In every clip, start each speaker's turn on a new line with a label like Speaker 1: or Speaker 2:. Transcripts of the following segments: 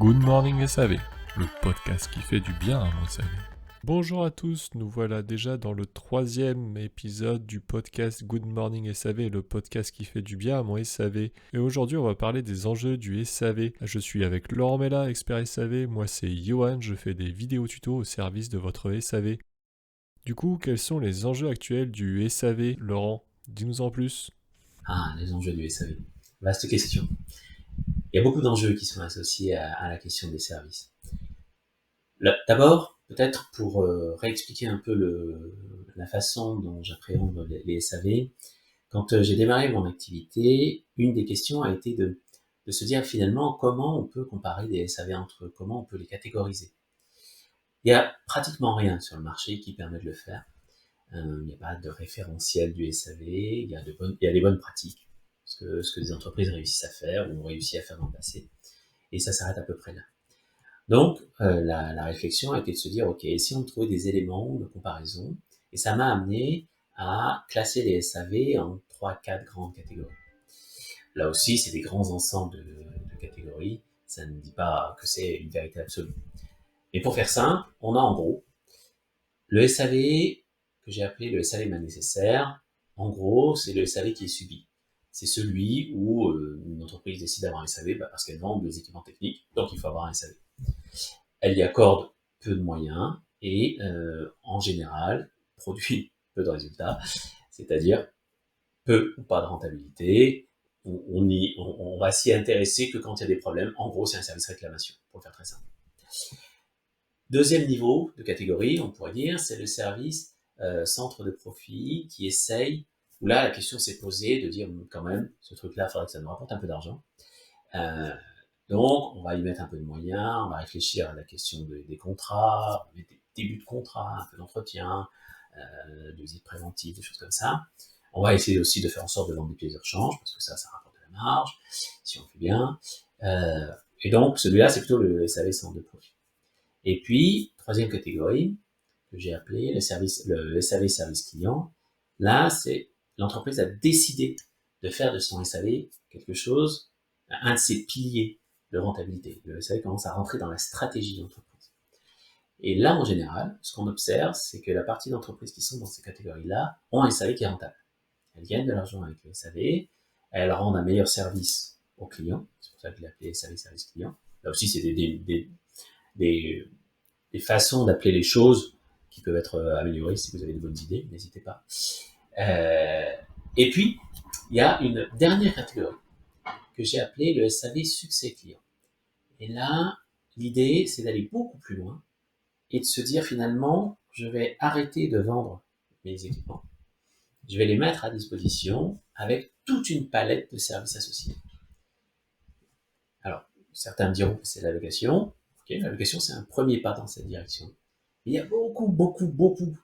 Speaker 1: Good Morning SAV, le podcast qui fait du bien à mon SAV. Bonjour à tous, nous voilà déjà dans le 3e épisode du podcast Good Morning SAV, le podcast qui fait du bien à mon SAV. Et aujourd'hui on va parler des enjeux du SAV. Je suis avec Laurent Mella, expert SAV, moi c'est Johan, je fais des vidéos tutos au service de votre SAV. Du coup, quels sont les enjeux actuels du SAV, Laurent? Dis-nous en plus.
Speaker 2: Ah, les enjeux du SAV. Vaste question. Il y a beaucoup d'enjeux qui sont associés à la question des services. D'abord, peut-être pour réexpliquer un peu la façon dont j'appréhende les SAV, quand j'ai démarré mon activité, une des questions a été de se dire finalement comment on peut comparer des SAV entre eux, comment on peut les catégoriser. Il n'y a pratiquement rien sur le marché qui permet de le faire. Il n'y a pas de référentiel du SAV, il y a des bonnes pratiques, ce que des entreprises réussissent à faire ou ont réussi à faire dans le passé, et ça s'arrête à peu près là. Donc, la réflexion a été de se dire, ok, si on trouvait des éléments de comparaison, et ça m'a amené à classer les SAV en 3-4 grandes catégories. Là aussi, c'est des grands ensembles de catégories, ça ne dit pas que c'est une vérité absolue. Mais pour faire simple, on a en gros le SAV que j'ai appelé le SAV mal nécessaire. En gros, c'est le SAV qui est subi. C'est celui où une entreprise décide d'avoir un SAV parce qu'elle vend des équipements techniques, donc il faut avoir un SAV. Elle y accorde peu de moyens et en général produit peu de résultats, c'est-à-dire peu ou pas de rentabilité. On va s'y intéresser que quand il y a des problèmes. En gros, c'est un service réclamation, pour le faire très simple. Deuxième niveau de catégorie, on pourrait dire, c'est le service centre de profit qui essaye, où là, la question s'est posée de dire, quand même, ce truc-là, il faudrait que ça nous rapporte un peu d'argent. Euh, donc, on va y mettre un peu de moyens, on va réfléchir à la question des contrats, des débuts de contrat, un peu d'entretien, de visite préventive, des choses comme ça. On va essayer aussi de faire en sorte de vendre des pièces de rechange, parce que ça rapporte de la marge, si on fait bien. Et donc, celui-là, c'est plutôt le SAV centre de profit. Et puis, troisième catégorie, que j'ai appelé le SAV service client. Là, c'est l'entreprise a décidé de faire de son SAV quelque chose, un de ses piliers de rentabilité. Le SAV commence à rentrer dans la stratégie de l'entreprise. Et là, en général, ce qu'on observe, c'est que la partie d'entreprises qui sont dans ces catégories-là ont un SAV qui est rentable. Elles gagnent de l'argent avec le SAV, elles rendent un meilleur service aux clients, c'est pour ça que je l'ai appelé SAV service client. Là aussi, c'est des façons d'appeler les choses qui peuvent être améliorées. Si vous avez de bonnes idées, n'hésitez pas. Euh, et puis, il y a une dernière catégorie que j'ai appelée le SAV succès client. Et là, l'idée, c'est d'aller beaucoup plus loin et de se dire finalement, je vais arrêter de vendre mes équipements. Je vais les mettre à disposition avec toute une palette de services associés. Alors, certains me diront que c'est la location. Okay, la location, c'est un premier pas dans cette direction. Mais il y a beaucoup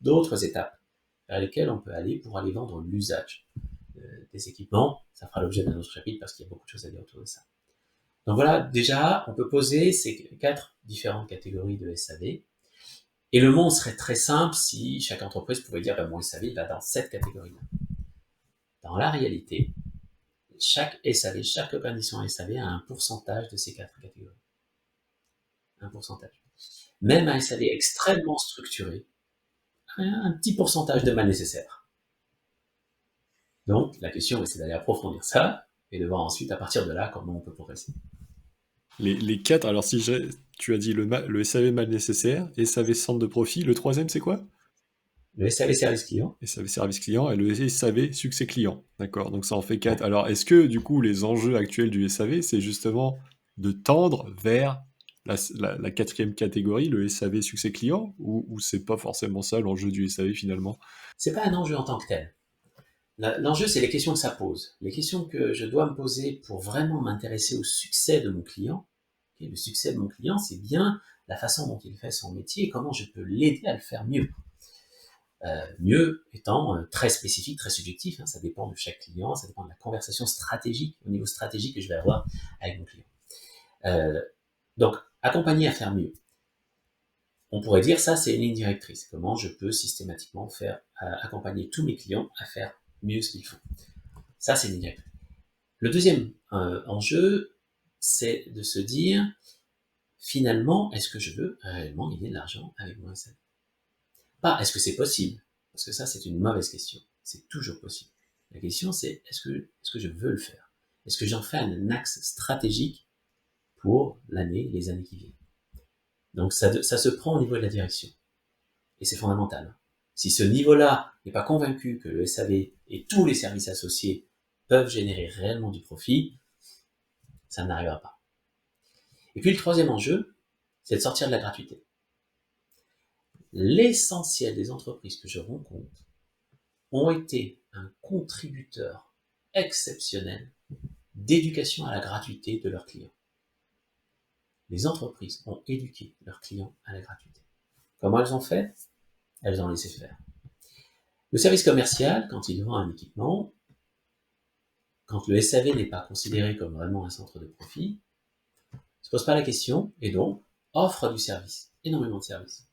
Speaker 2: d'autres étapes vers lesquelles on peut aller pour aller vendre l'usage des équipements. Ça fera l'objet d'un autre chapitre parce qu'il y a beaucoup de choses à dire autour de ça. Donc voilà, déjà, on peut poser ces 4 différentes catégories de SAV. Et le monde serait très simple si chaque entreprise pouvait dire, mon SAV va dans cette catégorie-là. Dans la réalité, chaque SAV, chaque organisation SAV a un pourcentage de ces 4 catégories. Un pourcentage. Même un SAV extrêmement structuré a un petit pourcentage de mal nécessaire. Donc, la question, c'est d'aller approfondir ça et de voir ensuite, à partir de là, comment on peut progresser.
Speaker 1: Les 4, alors si tu as dit le SAV mal nécessaire, SAV centre de profit, le troisième c'est quoi?
Speaker 2: Le SAV service client,
Speaker 1: SAV service client et le SAV succès client. D'accord, donc ça en fait 4.
Speaker 2: ouais.
Speaker 1: Alors est-ce que du coup les enjeux actuels du SAV, c'est justement de tendre vers la quatrième catégorie, le SAV succès client, ou c'est pas forcément ça l'enjeu du SAV finalement?
Speaker 2: C'est pas un enjeu en tant que tel. L'enjeu, c'est les questions que ça pose. Les questions que je dois me poser pour vraiment m'intéresser au succès de mon client. Et le succès de mon client, c'est bien la façon dont il fait son métier et comment je peux l'aider à le faire mieux. Mieux étant très spécifique, très subjectif, hein, ça dépend de chaque client, ça dépend de la conversation stratégique, au niveau stratégique que je vais avoir avec mon client. Euh, donc, accompagner à faire mieux. On pourrait dire ça, c'est une ligne directrice. Comment je peux systématiquement faire accompagner tous mes clients à faire mieux ce qu'ils font. Ça, c'est une ligne directrice. Le deuxième enjeu, c'est de se dire finalement, est-ce que je veux réellement gagner de l'argent avec mon SAV? Pas est-ce que c'est possible? Parce que ça, c'est une mauvaise question. C'est toujours possible. La question, c'est est-ce que je veux le faire? Est-ce que j'en fais un axe stratégique pour les années qui viennent? Donc ça se prend au niveau de la direction. Et c'est fondamental. Si ce niveau-là n'est pas convaincu que le SAV et tous les services associés peuvent générer réellement du profit, ça n'arrivera pas. Et puis le troisième enjeu, c'est de sortir de la gratuité. L'essentiel des entreprises que je rencontre ont été un contributeur exceptionnel d'éducation à la gratuité de leurs clients. Les entreprises ont éduqué leurs clients à la gratuité. Comment elles ont fait? Elles ont laissé faire. Le service commercial, quand il vend un équipement, quand le SAV n'est pas considéré comme vraiment un centre de profit, ne se pose pas la question et donc offre du service, énormément de services.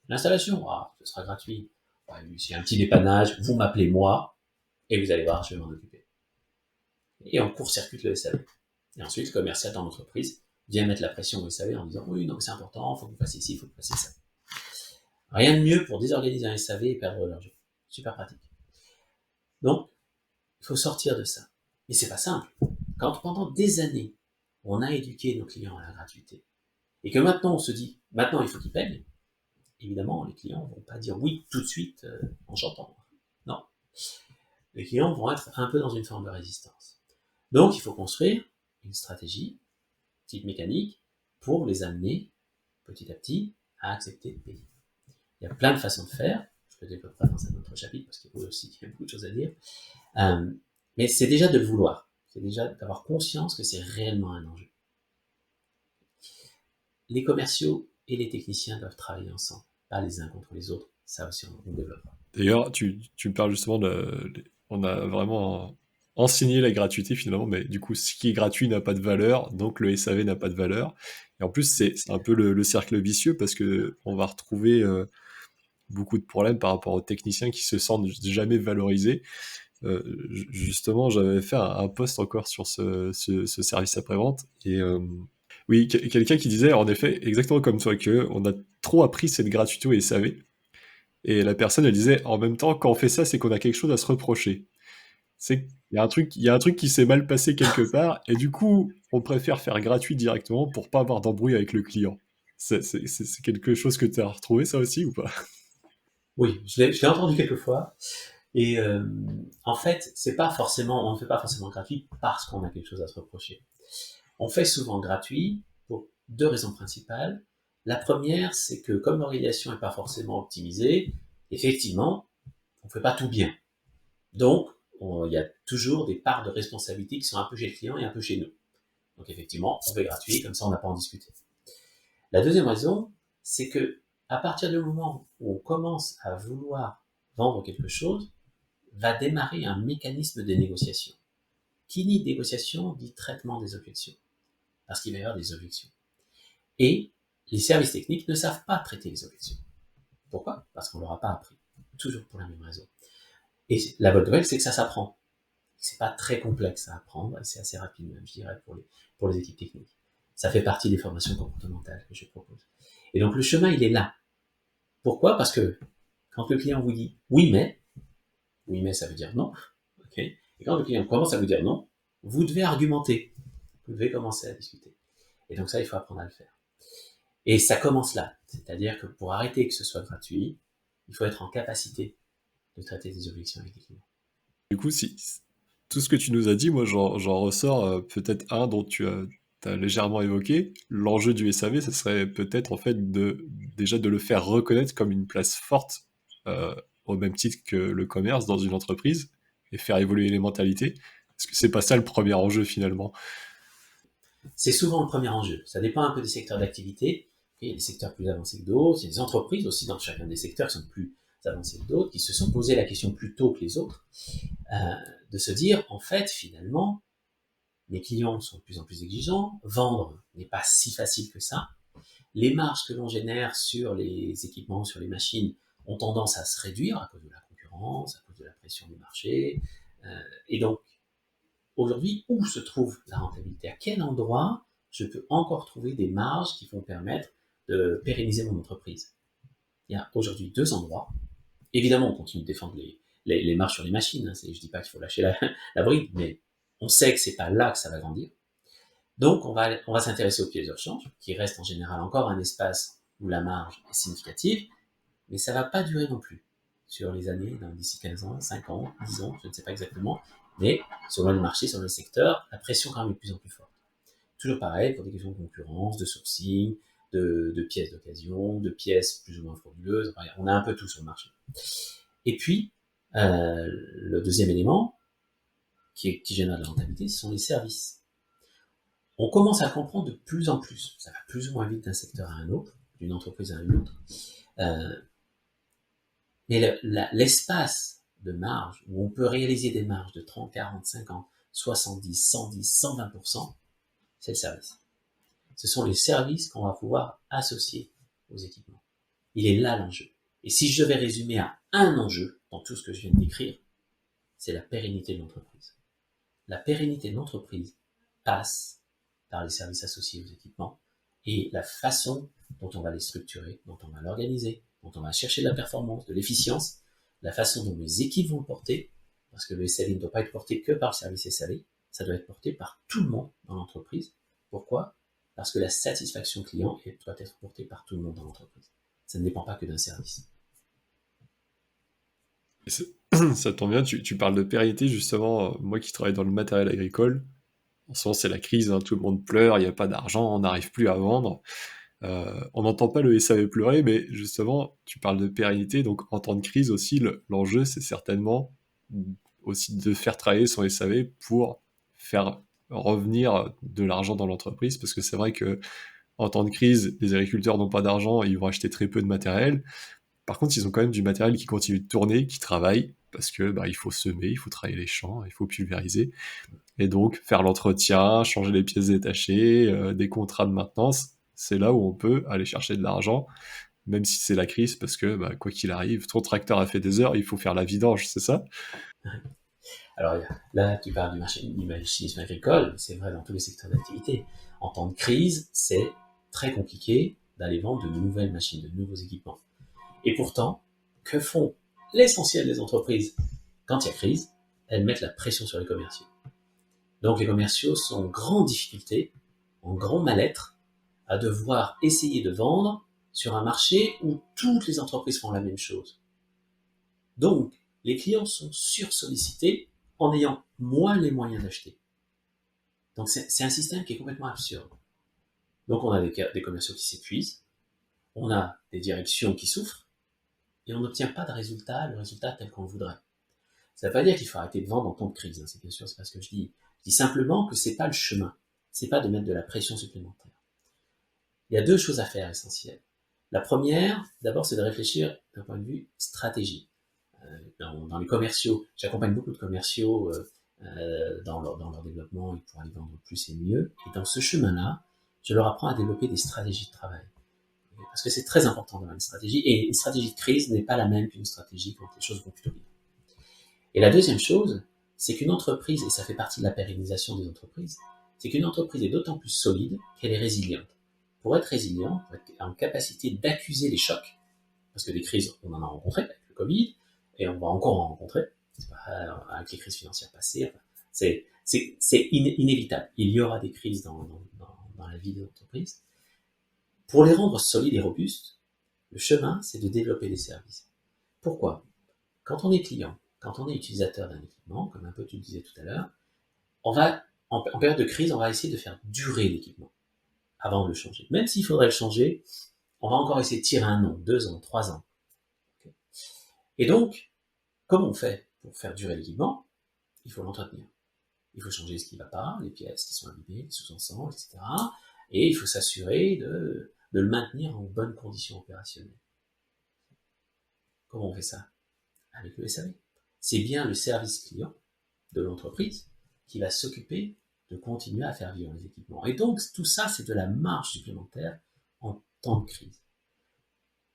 Speaker 2: L'installation, ce sera gratuit. S'il y a un petit dépannage, vous m'appelez moi et vous allez voir, je vais m'en occuper. Et on court-circuite le SAV. Et ensuite, le commercial dans l'entreprise vient mettre la pression au SAV en disant oui, non, c'est important, il faut que vous fassiez ci, il faut que vous fassiez ça. Rien de mieux pour désorganiser un SAV et perdre l'argent. Super pratique. Donc, il faut sortir de ça. Mais c'est pas simple. Quand pendant des années, on a éduqué nos clients à la gratuité, et que maintenant on se dit, maintenant il faut qu'ils payent, évidemment, les clients vont pas dire oui tout de suite en chantant. Non. Les clients vont être un peu dans une forme de résistance. Donc, il faut construire une stratégie, type mécanique, pour les amener petit à petit à accepter de payer. Il y a plein de façons de faire. Je le développerai dans un autre chapitre parce qu'il y a beaucoup de choses à dire. Mais c'est déjà de le vouloir. C'est déjà d'avoir conscience que c'est réellement un enjeu. Les commerciaux et les techniciens doivent travailler ensemble, pas les uns contre les autres. Ça aussi, on développera.
Speaker 1: D'ailleurs, tu me parles justement on a vraiment enseigné la gratuité finalement, mais du coup, ce qui est gratuit n'a pas de valeur, donc le SAV n'a pas de valeur. Et en plus, c'est un peu le cercle vicieux parce que on va retrouver beaucoup de problèmes par rapport aux techniciens qui se sentent jamais valorisés. Justement, j'avais fait un post encore sur ce service après-vente et oui, quelqu'un qui disait en effet exactement comme toi que on a trop appris cette gratuité au SAV. Et la personne, elle disait, en même temps, quand on fait ça, c'est qu'on a quelque chose à se reprocher. C'est qu'il y a un truc qui s'est mal passé quelque part, et du coup, on préfère faire gratuit directement pour pas avoir d'embrouille avec le client. C'est quelque chose que tu as retrouvé, ça aussi, ou pas?
Speaker 2: Oui, je l'ai entendu quelques fois. Et en fait, on ne fait pas forcément gratuit parce qu'on a quelque chose à se reprocher. On fait souvent gratuit pour deux raisons principales. La première, c'est que comme l'organisation n'est pas forcément optimisée, effectivement, on ne fait pas tout bien. Donc, il y a toujours des parts de responsabilité qui sont un peu chez le client et un peu chez nous. Donc effectivement, on fait gratuit, comme ça on n'a pas à en discuter. La deuxième raison, c'est que à partir du moment où on commence à vouloir vendre quelque chose, va démarrer un mécanisme de négociation. Qui dit négociation dit traitement des objections, parce qu'il va y avoir des objections. Et les services techniques ne savent pas traiter les objections. Pourquoi? Parce qu'on ne leur a pas appris. Toujours pour la même raison. Et la bonne nouvelle, c'est que ça s'apprend. C'est pas très complexe à apprendre, et c'est assez rapide même, je dirais, pour les équipes techniques. Ça fait partie des formations comportementales que je propose. Et donc le chemin, il est là. Pourquoi? Parce que quand le client vous dit oui mais ça veut dire non, ok? Et quand le client commence à vous dire non, vous devez argumenter. Vous devez commencer à discuter. Et donc ça, il faut apprendre à le faire. Et ça commence là. C'est-à-dire que pour arrêter que ce soit gratuit, il faut être en capacité de traiter des objections avec les clients.
Speaker 1: Du coup, si tout ce que tu nous as dit, moi, j'en ressors peut-être un dont tu as légèrement évoqué. L'enjeu du SAV, ce serait peut-être en fait déjà de le faire reconnaître comme une place forte, au même titre que le commerce dans une entreprise, et faire évoluer les mentalités. Est-ce que c'est pas ça le premier enjeu finalement?
Speaker 2: C'est souvent le premier enjeu. Ça dépend un peu des secteurs d'activité. Il y a des secteurs plus avancés que d'autres. Il y a des entreprises aussi dans chacun des secteurs qui sont plus avancés que d'autres, qui se sont posé la question plus tôt que les autres, de se dire, en fait, finalement, les clients sont de plus en plus exigeants, vendre n'est pas si facile que ça, les marges que l'on génère sur les équipements, sur les machines, ont tendance à se réduire à cause de la concurrence, à cause de la pression du marché, et donc, aujourd'hui, où se trouve la rentabilité? À quel endroit je peux encore trouver des marges qui vont permettre de pérenniser mon entreprise. Il y a aujourd'hui 2 endroits. Évidemment, on continue de défendre les marges sur les machines. Je ne dis pas qu'il faut lâcher la bride, mais on sait que c'est pas là que ça va grandir. Donc, on va s'intéresser aux pièces de rechange, qui reste en général encore un espace où la marge est significative, mais ça va pas durer non plus sur les années, d'ici 15 ans, 5 ans, 10 ans, je ne sais pas exactement, mais selon le marché, selon le secteur, la pression quand même est de plus en plus forte. Toujours pareil, pour des questions de concurrence, de sourcing, de pièces d'occasion, de pièces plus ou moins frauduleuses, enfin, on a un peu tout sur le marché. Et puis, le deuxième élément qui génère de la rentabilité, ce sont les services. On commence à comprendre de plus en plus, ça va plus ou moins vite d'un secteur à un autre, d'une entreprise à une autre, mais l'espace de marge où on peut réaliser des marges de 30, 40, 50, 70, 110, 120%, c'est le service. Ce sont les services qu'on va pouvoir associer aux équipements. Il est là l'enjeu. Et si je devais résumer à un enjeu dans tout ce que je viens de décrire, c'est la pérennité de l'entreprise. La pérennité de l'entreprise passe par les services associés aux équipements et la façon dont on va les structurer, dont on va l'organiser, dont on va chercher de la performance, de l'efficience, la façon dont les équipes vont le porter, parce que le SAV ne doit pas être porté que par le service SAV, ça doit être porté par tout le monde dans l'entreprise. Pourquoi ? Parce que la satisfaction client doit être portée par tout le monde dans l'entreprise. Ça ne dépend pas que d'un service.
Speaker 1: Ça tombe bien, tu parles de pérennité, justement, moi qui travaille dans le matériel agricole, en ce moment c'est la crise, tout le monde pleure, il n'y a pas d'argent, on n'arrive plus à vendre. On n'entend pas le SAV pleurer, mais justement, tu parles de pérennité, donc en temps de crise aussi, l'enjeu c'est certainement aussi de faire travailler son SAV pour faire revenir de l'argent dans l'entreprise, parce que c'est vrai que en temps de crise, les agriculteurs n'ont pas d'argent, ils vont acheter très peu de matériel. Par contre, ils ont quand même du matériel qui continue de tourner, qui travaille, parce que il faut semer, il faut travailler les champs, il faut pulvériser, et donc faire l'entretien, changer les pièces détachées, des contrats de maintenance, c'est là où on peut aller chercher de l'argent, même si c'est la crise, parce que quoi qu'il arrive, ton tracteur a fait des heures, il faut faire la vidange, c'est ça ?
Speaker 2: Alors là, tu parles du machinisme agricole, c'est vrai dans tous les secteurs d'activité. En temps de crise, c'est très compliqué d'aller vendre de nouvelles machines, de nouveaux équipements. Et pourtant, que font l'essentiel des entreprises quand il y a crise ? Elles mettent la pression sur les commerciaux. Donc les commerciaux sont en grande difficulté, en grand mal-être, à devoir essayer de vendre sur un marché où toutes les entreprises font la même chose. Donc, les clients sont sursollicités en ayant moins les moyens d'acheter. Donc c'est un système qui est complètement absurde. Donc on a des commerciaux qui s'épuisent, on a des directions qui souffrent, et on n'obtient pas le résultat tel qu'on le voudrait. Ça ne veut pas dire qu'il faut arrêter de vendre en temps de crise, c'est bien sûr, c'est pas ce que je dis. Je dis simplement que c'est pas le chemin, c'est pas de mettre de la pression supplémentaire. Il y a 2 choses à faire essentielles. La première, d'abord, c'est de réfléchir d'un point de vue stratégique. Dans les commerciaux, j'accompagne beaucoup de commerciaux dans leur développement pour aller vendre plus et mieux. Et dans ce chemin-là, je leur apprends à développer des stratégies de travail. Parce que c'est très important d'avoir une stratégie. Et une stratégie de crise n'est pas la même qu'une stratégie quand les choses vont plutôt bien. Et la deuxième chose, c'est qu'une entreprise, et ça fait partie de la pérennisation des entreprises, c'est qu'une entreprise est d'autant plus solide qu'elle est résiliente. Pour être résilient, pour être en capacité d'accuser les chocs, parce que des crises, on en a rencontré avec le Covid, et on va encore en rencontrer, avec les crises financières passées, c'est inévitable. Il y aura des crises dans la vie des entreprises. Pour les rendre solides et robustes, le chemin, c'est de développer des services. Pourquoi ? Quand on est client, quand on est utilisateur d'un équipement, comme un peu tu le disais tout à l'heure, on va, en période de crise, on va essayer de faire durer l'équipement avant de le changer. Même s'il faudrait le changer, on va encore essayer de tirer 1 an, 2 ans, 3 ans. Et donc, comment on fait pour faire durer l'équipement ? Il faut l'entretenir. Il faut changer ce qui ne va pas, les pièces qui sont abîmées, les sous-ensembles, etc. Et il faut s'assurer de le maintenir en bonne condition opérationnelle. Comment on fait ça ? Avec le SAV. C'est bien le service client de l'entreprise qui va s'occuper de continuer à faire vivre les équipements. Et donc, tout ça, c'est de la marge supplémentaire en temps de crise.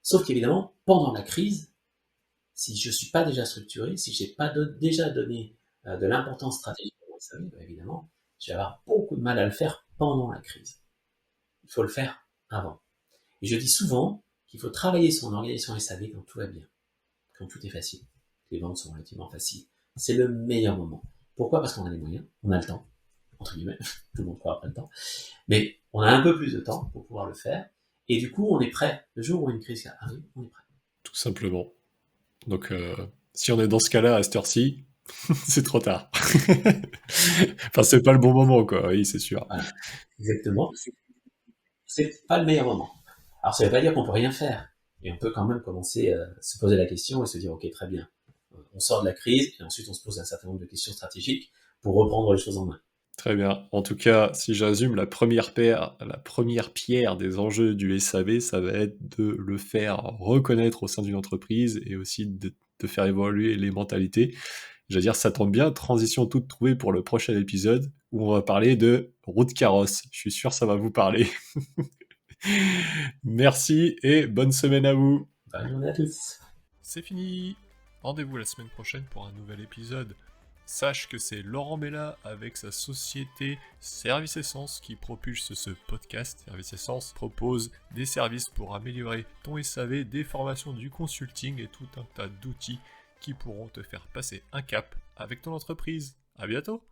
Speaker 2: Sauf qu'évidemment, pendant la crise, si je ne suis pas déjà structuré, si je n'ai pas déjà donné de l'importance stratégique à mon SAV, évidemment, je vais avoir beaucoup de mal à le faire pendant la crise. il faut le faire avant. Et je dis souvent qu'il faut travailler son organisation SAV quand tout va bien, quand tout est facile. Les ventes sont relativement faciles. C'est le meilleur moment. Pourquoi? Parce qu'on a les moyens, on a le temps, entre guillemets, tout le monde croit après le temps, mais on a un peu plus de temps pour pouvoir le faire, et du coup, on est prêt. Le jour où une crise arrive, on est prêt.
Speaker 1: Tout simplement. Donc, si on est dans ce cas-là à cette heure-ci, c'est trop tard. Enfin, c'est pas le bon moment, quoi. Oui, c'est sûr.
Speaker 2: Voilà, exactement. C'est pas le meilleur moment. Alors, ça veut pas dire qu'on peut rien faire. Et on peut quand même commencer à se poser la question et se dire, ok, très bien. On sort de la crise et ensuite on se pose un certain nombre de questions stratégiques pour reprendre les choses en main.
Speaker 1: Très bien. En tout cas, si j'assume, la première pierre des enjeux du SAV, ça va être de le faire reconnaître au sein d'une entreprise et aussi de faire évoluer les mentalités. Je veux dire, ça tombe bien, transition toute trouvée pour le prochain épisode où on va parler de route carrosse. Je suis sûr que ça va vous parler. Merci et bonne semaine à vous.
Speaker 2: Bonne journée à tous.
Speaker 1: C'est fini. Rendez-vous la semaine prochaine pour un nouvel épisode. Sache que c'est Laurent Bella avec sa société Service Essence qui propulse ce podcast. Service Essence propose des services pour améliorer ton SAV, des formations, du consulting et tout un tas d'outils qui pourront te faire passer un cap avec ton entreprise. À bientôt!